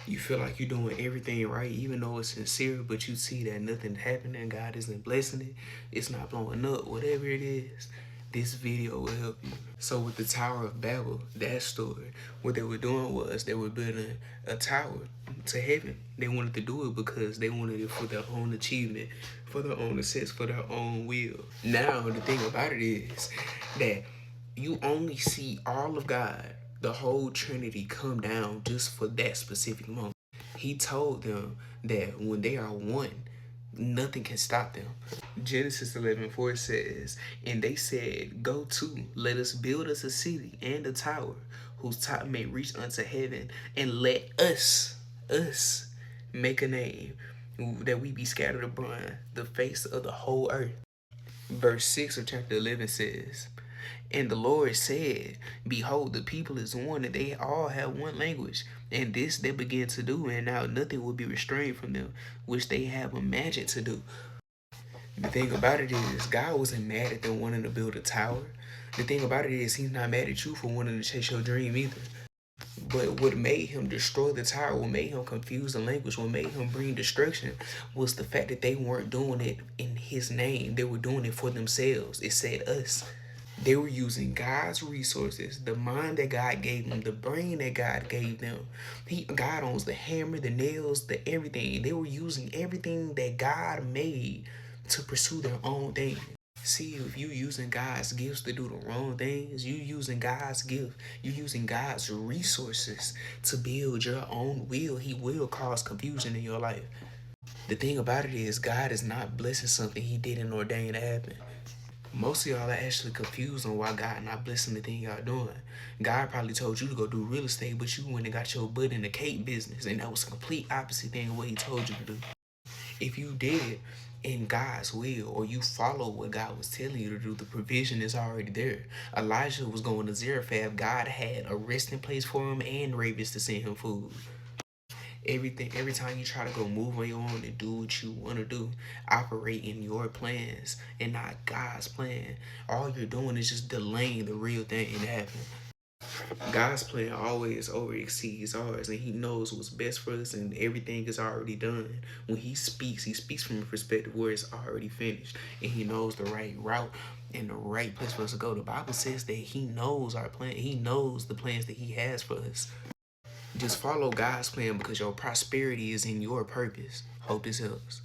You feel like you're doing everything right, even though it's sincere, but you see that nothing's happening, God isn't blessing it, it's not blowing up, whatever it is, this video will help you. So with the Tower of Babel, that story, what they were doing was they were building a tower to heaven. They wanted to do it because they wanted it for their own achievement, for their own success, for their own will. Now, the thing about it is that you only see all of God, the whole Trinity, come down just for that specific moment. He told them that when they are one, nothing can stop them. Genesis 11:4 says, and they said, go to, let us build us a city and a tower, whose top may reach unto heaven, and let us, make a name, that we be scattered upon the face of the whole earth. Verse 6 of chapter 11 says, and the Lord said, behold, the people is one, and they all have one language. And this they began to do, and now nothing will be restrained from them, which they have imagined to do. The thing about it is, God wasn't mad at them wanting to build a tower. The thing about it is, he's not mad at you for wanting to chase your dream either. But what made him destroy the tower, what made him confuse the language, what made him bring destruction was the fact that they weren't doing it in his name. They were doing it for themselves. It said us. They were using God's resources, the mind that God gave them, the brain that God gave them. God owns the hammer, the nails, the everything. They were using everything that God made to pursue their own thing. See, if you using God's gifts to do the wrong things, you using God's gift, you using God's resources to build your own will, he will cause confusion in your life. The thing about it is, God is not blessing something he didn't ordain to happen. Most of y'all are actually confused on why God not blessing the thing y'all doing. God probably told you to go do real estate, but you went and got your butt in the cake business, and that was a complete opposite thing of what he told you to do. If you did it in God's will, or you follow what God was telling you to do, the provision is already there. Elijah was going to Zarephath. God had a resting place for him and ravens to send him food. Every time you try to go move on your own and do what you want to do, operate in your plans and not God's plan, all you're doing is just delaying the real thing to happen. God's plan always over exceeds ours, and he knows what's best for us, and everything is already done. When he speaks from a perspective where it's already finished, and he knows the right route and the right place for us to go. The Bible says that he knows our plan. He knows the plans that he has for us. Just follow God's plan because your prosperity is in your purpose. Hope this helps.